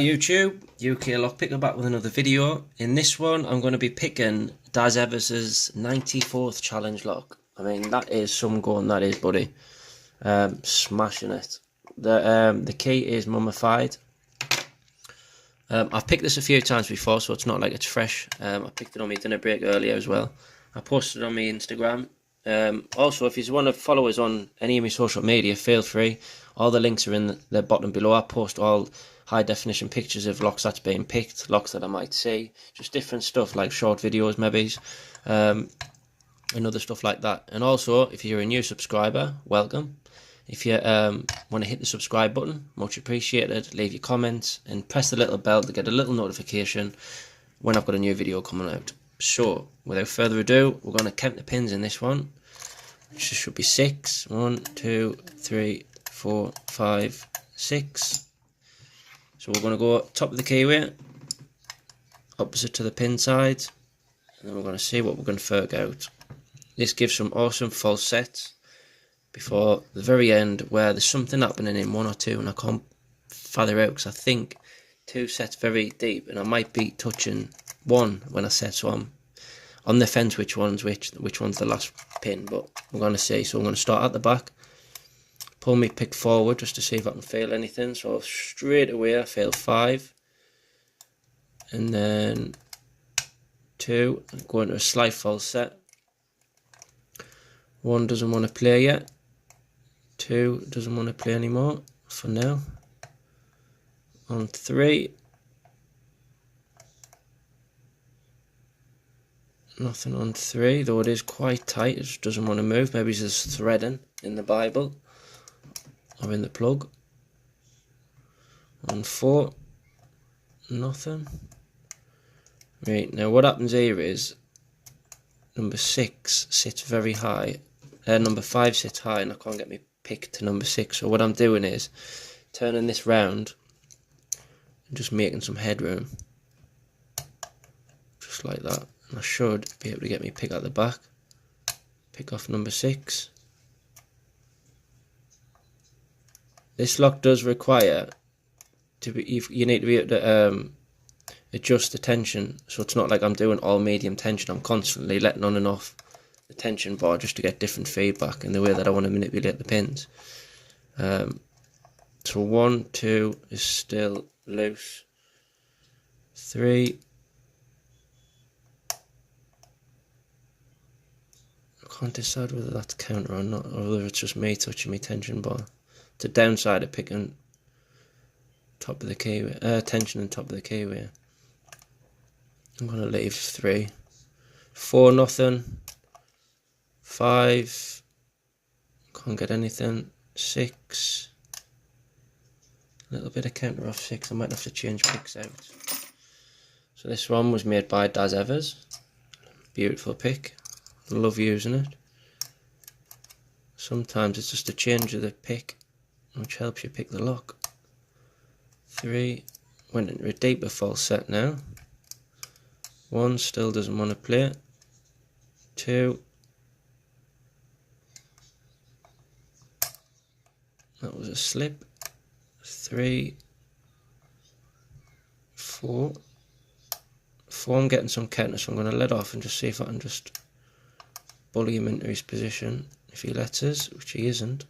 YouTube, Uklockpicka back with another video. In this one I'm going to be picking Daz Evers' 94th challenge lock. I mean, that is some gun, that is, buddy. Smashing it. The key is mummified. I've picked this a few times before, so it's not like it's fresh. I picked it on my dinner break earlier as well. I posted it on my Instagram. Also, if you want to follow us on any of my social media, feel free. All the links are in the bottom below. I post all high definition pictures of locks that's being picked, locks that I might see, just different stuff like short videos maybe, and other stuff like that. And also, if you're a new subscriber, welcome. If you want to hit the subscribe button, much appreciated. Leave your comments and press the little bell to get a little notification when I've got a new video coming out. So, without further ado, we're going to count the pins in this one, which should be 6. 1, 2, 3, 4, 5, 6. So we're going to go top of the keyway, opposite to the pin side, and then we're going to see what we're going to fork out. This gives some awesome false sets before the very end, where there's something happening in 1 or 2, and I can't father out because I think 2 sets very deep, and I might be touching 1 when I set, so I'm on the fence which one's the last pin, but we're going to see. So I'm going to start at the back, pull my pick forward just to see if I can feel anything. So straight away I feel 5, and then 2, and go into a slight false set. 1 doesn't want to play yet, 2 doesn't want to play anymore for now. On 3, nothing on 3, though it is quite tight, it just doesn't want to move. Maybe there's threading in the Bible or in the plug. On 4, nothing. Right, now what happens here is number 6 sits very high, number 5 sits high, and I can't get me pick to number 6. So what I'm doing is turning this round and just making some headroom, just like that. I should be able to get me pick at the back, pick off number 6. This lock does require you need to be able to adjust the tension, so it's not like I'm doing all medium tension. I'm constantly letting on and off the tension bar just to get different feedback in the way that I want to manipulate the pins. So 1, 2 is still loose. 3, I can't decide whether that's counter or not, or whether it's just me touching my tension bar. It's a downside of picking top of the keyway, tension and top of the keyway. I'm going to leave 3. 4, nothing. 5, can't get anything. 6, a little bit of counter off 6. I might have to change picks out. So this one was made by Daz Evers. Beautiful pick. Love using it. Sometimes it's just a change of the pick which helps you pick the lock. 3, went into a deeper false set now. 1 still doesn't want to play. 2, that was a slip. 3, 4. 4, I'm getting some counter, so I'm going to let off and just see if I can just bully him into his position if he lets us, which he isn't.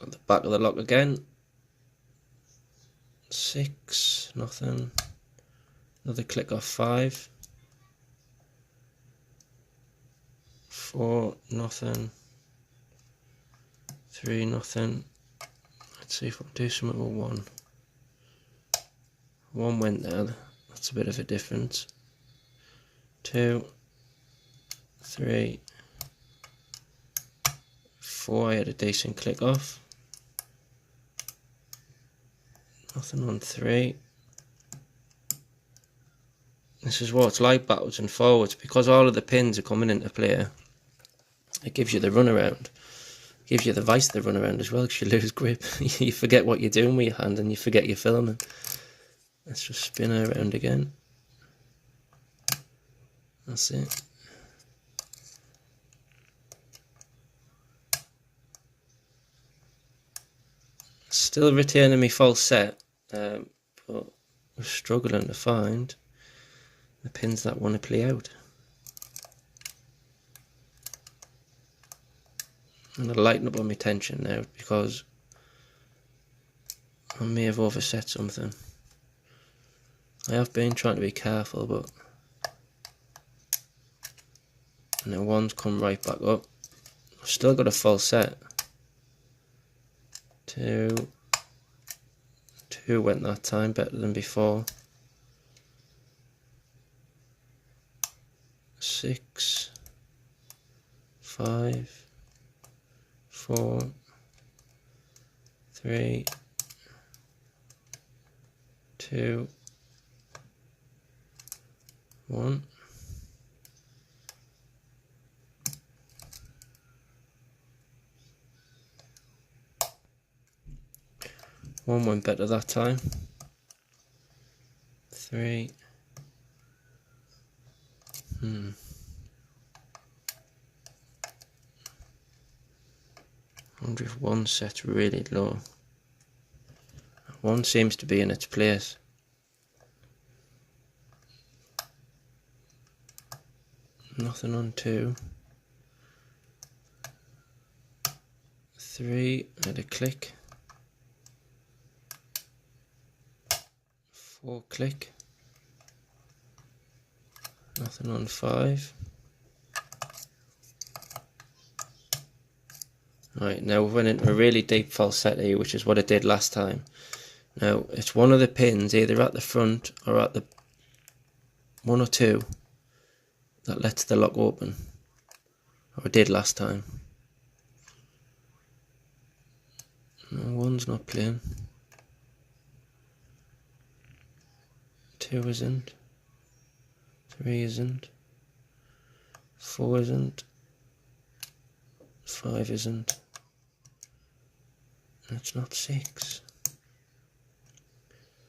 At the back of the lock again. 6, nothing. Another click off 5. 4, nothing. 3, nothing. Let's see if I can do something with 1. 1 went there, that's a bit of a difference. 2, 3, 4, I had a decent click off. Nothing on 3. This is what it's like backwards and forwards, because all of the pins are coming into play. It gives you the runaround. It gives you the vice to run around as well, because you lose grip. You forget what you're doing with your hand and you forget you're filming. Let's just spin her around again. That's it. Still retaining my false set, but we're struggling to find the pins that want to play out. I'm going to lighten up on my tension now because I may have overset something. I have been trying to be careful, but now one's come right back up. I've still got a full set. Two went that time, better than before. 6, 5, 4, 3, 2, 1. One went better that time. 3. I wonder if one set's really low. One seems to be in its place. Nothing on 2. 3, had a click. 4, click. Nothing on 5. Right, now we went into a really deep falsetto here, which is what I did last time. Now, it's one of the pins, either at the front or at the 1 or 2, that lets the lock open. Or I did last time. No, 1's not playing. 2 isn't. 3 isn't. 4 isn't. 5 isn't. It's not 6.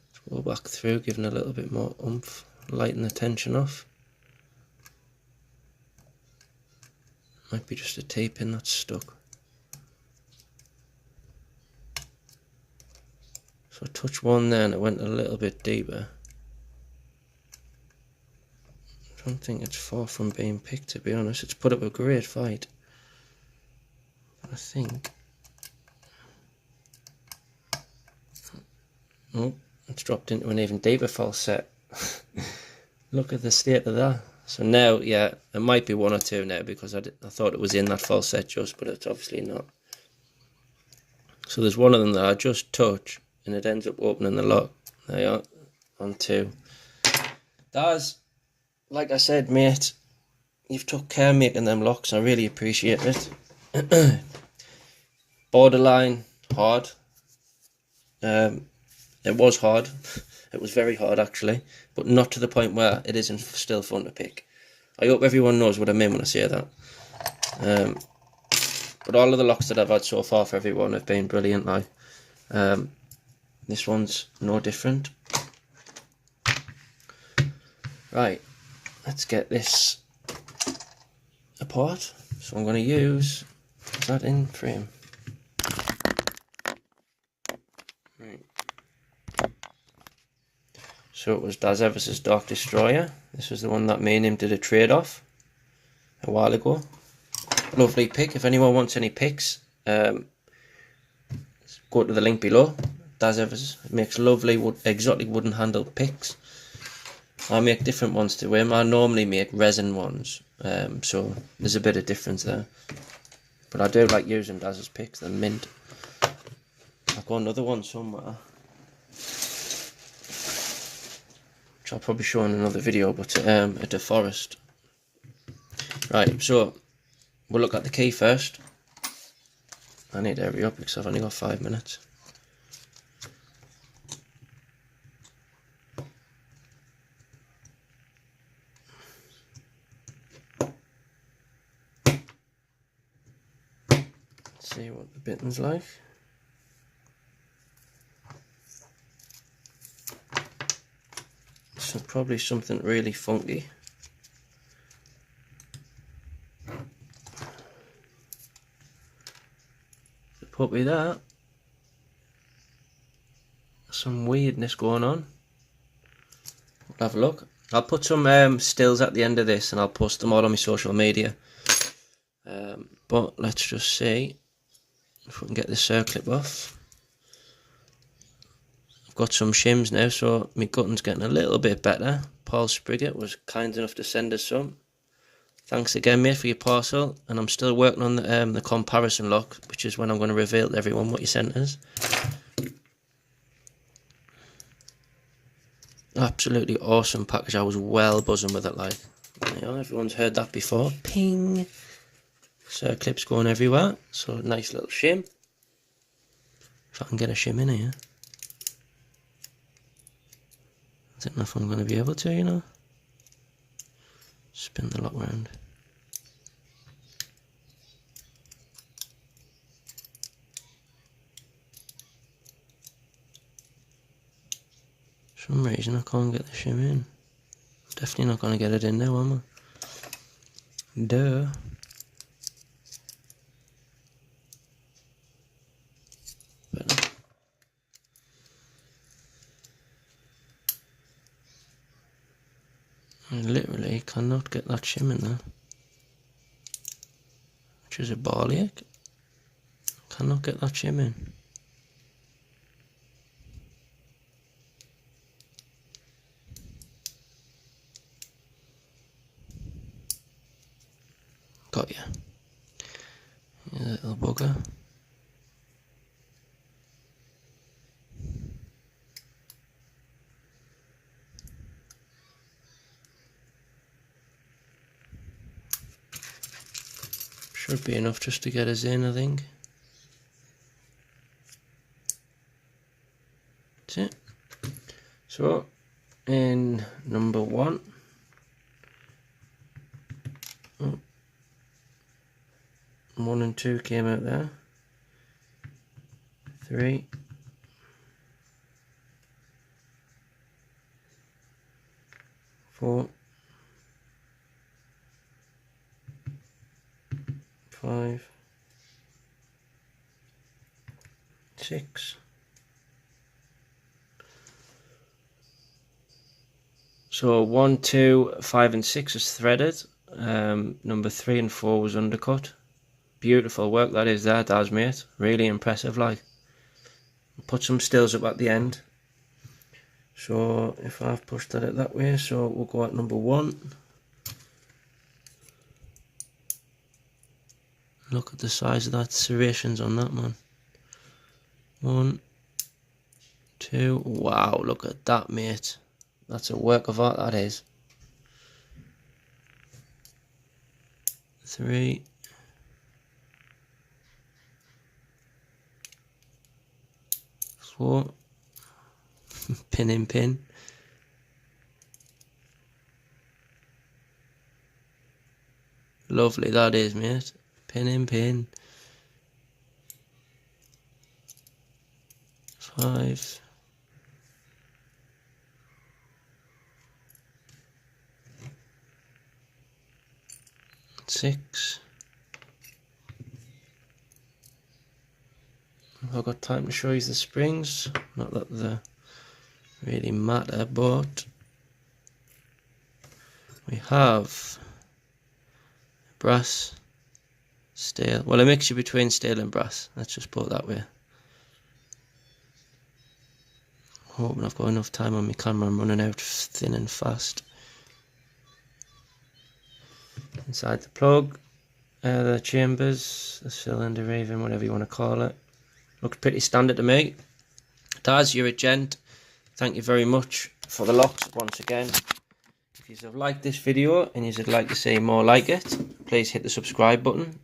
Let's go back through, giving a little bit more oomph, lighten the tension off. Might be just a T-pin that's stuck. So I touched 1 there and it went a little bit deeper. I don't think it's far from being picked, to be honest. It's put up a great fight. But I think... Oh, it's dropped into an even deeper falset. Look at the state of that. So now, yeah, it might be 1 or 2 now because I thought it was in that falset just, but it's obviously not. So there's one of them that I just touch and it ends up opening the lock. There you are, on 2. Daz, like I said, mate, you've took care making them locks. I really appreciate it. Borderline hard. It was hard. It was very hard actually, but not to the point where it isn't still fun to pick. I hope everyone knows what I mean when I say that. But all of the locks that I've had so far for everyone have been brilliant. Like this one's no different. Right, let's get this apart. So I'm going to use that in frame. Right. So it was Daz Evers' Dark Destroyer. This was the one that me and him did a trade off a while ago. Lovely pick. If anyone wants any picks, go to the link below. Daz Evers makes lovely exotic wooden handled picks. I make different ones to him. I normally make resin ones, so there's a bit of difference there. But I do like using Daz's picks. They're mint. I've got another one somewhere, which I'll probably show in another video, but at the forest. Right, so we'll look at the key first. I need to hurry up because I've only got 5 minutes. Let's see what the bitten's like. So probably something really funky. Put me that. some weirdness going on. We'll have a look. I'll put some stills at the end of this and I'll post them all on my social media. But let's just see if we can get this circlip off. I've got some shims now, so my gutting's getting a little bit better. Paul Spriggett was kind enough to send us some. Thanks again, mate, for your parcel. And I'm still working on the comparison lock, which is when I'm going to reveal to everyone what you sent us. Absolutely awesome package. I was well buzzing with it, like. You know, everyone's heard that before. Ping! Circlips going everywhere. So, nice little shim. If I can get a shim in here. I don't know if I'm going to be able to, you know. Spin the lock round. For some reason I can't get the shim in. Definitely not going to get it in now, am I? Duh. Better. I literally cannot get that shim in there. Which is a barley egg. Cannot get that shim in. Got ya. You little bugger. Should be enough just to get us in, I think. That's it. So, in number 1. Oh. 1 and 2 came out there. 3. 4. 5. 6. So 1, 2, 5 and 6 is threaded. Number 3 and 4 was undercut. Beautiful work that is there, Daz, mate. Really impressive, like. Put some stills up at the end. So if I've pushed that that way, so we'll go at number 1. Look at the size of that serrations on that, man. 1, 2, wow, look at that, mate. That's a work of art, that is. 3. 4. Pin in pin. 'Lovely that is, mate. Pin in pin. 5. 6. Have I got time to show you the springs? Not that they really matter, but we have brass, steel. Well, a mixture between steel and brass. Let's just put it that way. Hoping I've got enough time on my camera. I'm running out thin and fast. Inside the plug, the chambers, the cylinder, even whatever you want to call it. Looks pretty standard to me. Daz, you're a gent. Thank you very much for the locks once again. If you have liked this video and you'd like to see more like it, please hit the subscribe button.